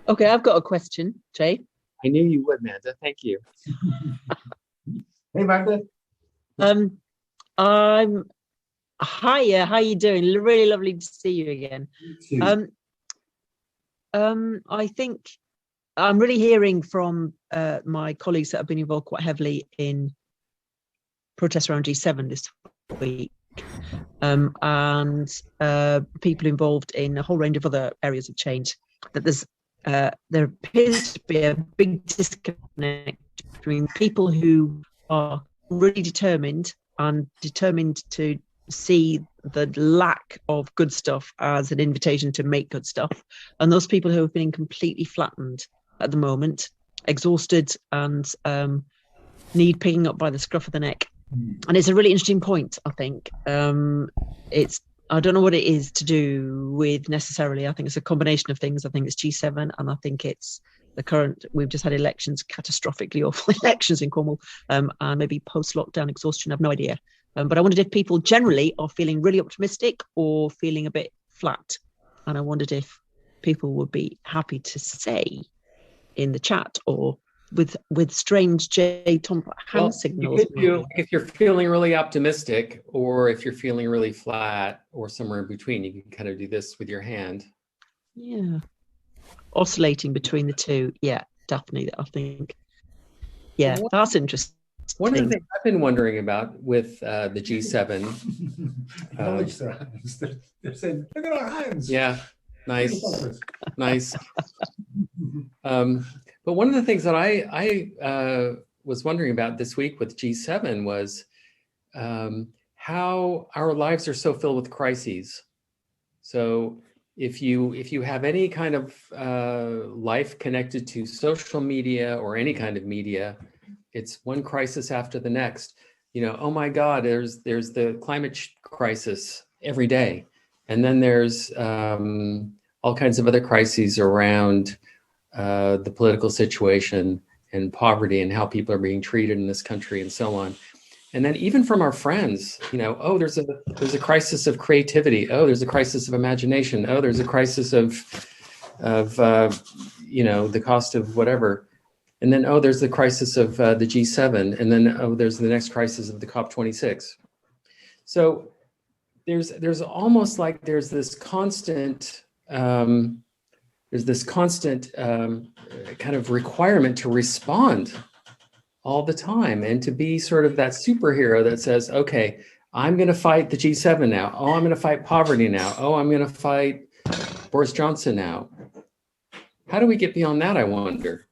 Okay, I've got a question, Jay. I knew you would, Manda. Thank you. Hey, Manda. I'm Hiya, how you doing? Really lovely to see you again. I think I'm really hearing from my colleagues that have been involved quite heavily in protests around G7 this week, and people involved in a whole range of other areas of change, that there appears to be a big disconnect between people who are really determined to see the lack of good stuff as an invitation to make good stuff, and those people who are feeling completely flattened at the moment, exhausted, and need picking up by the scruff of the neck. And it's a really interesting point, I think. I don't know what it is to do with necessarily. I think it's a combination of things. I think it's G7, and I think it's the current, we've just had elections, catastrophically awful elections in Cornwall, and maybe post-lockdown exhaustion, I've no idea. But I wondered if people generally are feeling really optimistic or feeling a bit flat. And I wondered if people would be happy to say in the chat or with strange hand signals. If you're feeling really optimistic, or if you're feeling really flat, or somewhere in between, you can kind of do this with your hand. Yeah, oscillating between the two. Yeah, definitely. I think. Yeah, that's interesting. One of the things I've been wondering about with the G7. They're saying, look at our hands. Yeah, nice. But one of the things that I was wondering about this week with G7 was how our lives are so filled with crises. So if you have any kind of life connected to social media or any kind of media, it's one crisis after the next. Oh my God, there's the climate crisis every day, and then there's all kinds of other crises around the political situation and poverty and how people are being treated in this country and so on. And then even from our friends, there's a crisis of creativity. Oh, there's a crisis of imagination. Oh, there's a crisis of the cost of whatever. And then, there's the crisis of the G7. And then, there's the next crisis of the COP26. So there's almost like there's this constant kind of requirement to respond all the time, and to be sort of that superhero that says, okay, I'm going to fight the G7 now. Oh, I'm going to fight poverty now. Oh, I'm going to fight Boris Johnson now. How do we get beyond that, I wonder?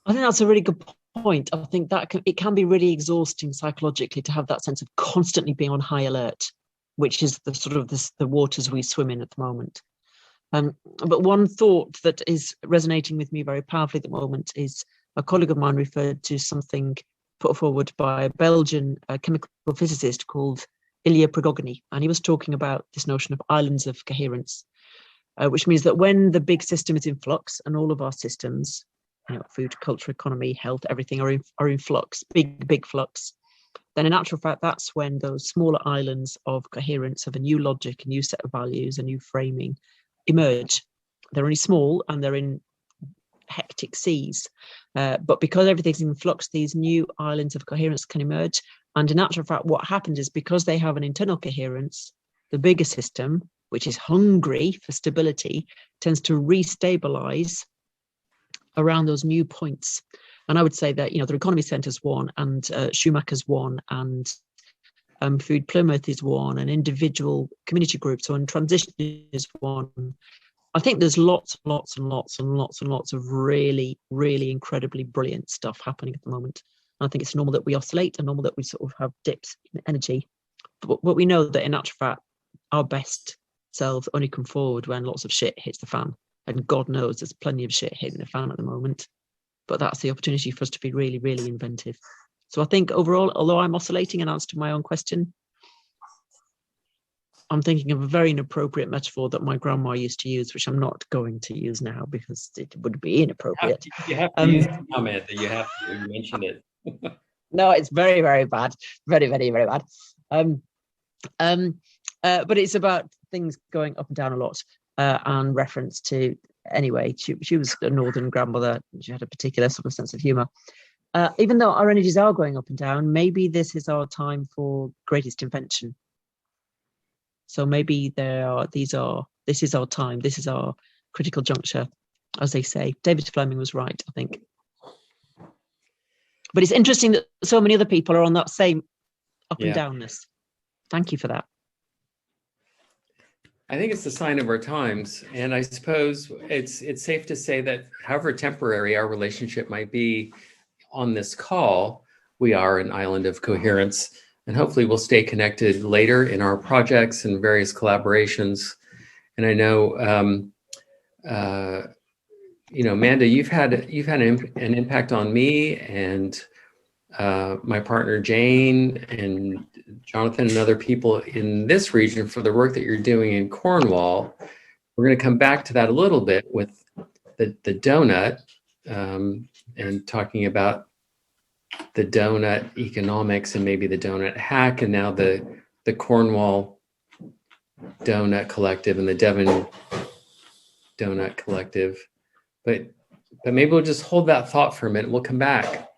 I think that's a really good point. I think that it can be really exhausting psychologically to have that sense of constantly being on high alert, which is the sort of the waters we swim in at the moment. But one thought that is resonating with me very powerfully at the moment is a colleague of mine referred to something put forward by a Belgian chemical physicist called Ilya Prigogine. And he was talking about this notion of islands of coherence, which means that when the big system is in flux, and all of our systems, food, culture, economy, health, everything are in flux, big flux, then in actual fact, that's when those smaller islands of coherence, of a new logic, a new set of values, a new framing emerge. They're only small and they're in hectic seas. But because everything's in flux, these new islands of coherence can emerge. And in actual fact, what happens is because they have an internal coherence, the bigger system, which is hungry for stability, tends to restabilize around those new points. And I would say that, the Economy Centre's one, and Schumacher's one, and Food Plymouth is one, and individual community groups, and transition is one. I think there's lots of really, really incredibly brilliant stuff happening at the moment. And I think it's normal that we oscillate and normal that we sort of have dips in energy. But we know that in actual fact, our best selves only come forward when lots of shit hits the fan. And God knows there's plenty of shit hitting the fan at the moment. But that's the opportunity for us to be really, really inventive. So I think overall, although I'm oscillating in answer to my own question, I'm thinking of a very inappropriate metaphor that my grandma used to use, which I'm not going to use now because it would be inappropriate. You have to use it, Amanda. You have to. You mentioned it. No, it's very, very bad. Very, very, very bad. But it's about things going up and down a lot, and reference to anyway, she was a northern grandmother. She had a particular sort of sense of humor. Even though our energies are going up and down, maybe this is our time for greatest invention. So maybe this is our time. This is our critical juncture, as they say. David Fleming was right, I think. But it's interesting that so many other people are on that same up and downness. Thank you for that. I think it's a sign of our times. And I suppose it's safe to say that however temporary our relationship might be on this call, we are an island of coherence. And hopefully we'll stay connected later in our projects and various collaborations. And I know, Manda, you've had an impact on me and my partner Jane and Jonathan and other people in this region for the work that you're doing in Cornwall. We're going to come back to that a little bit with the donut and talking about the donut economics and maybe the donut hack, and now the Cornwall Donut Collective and the Devon Donut Collective. But maybe we'll just hold that thought for a minute. We'll come back.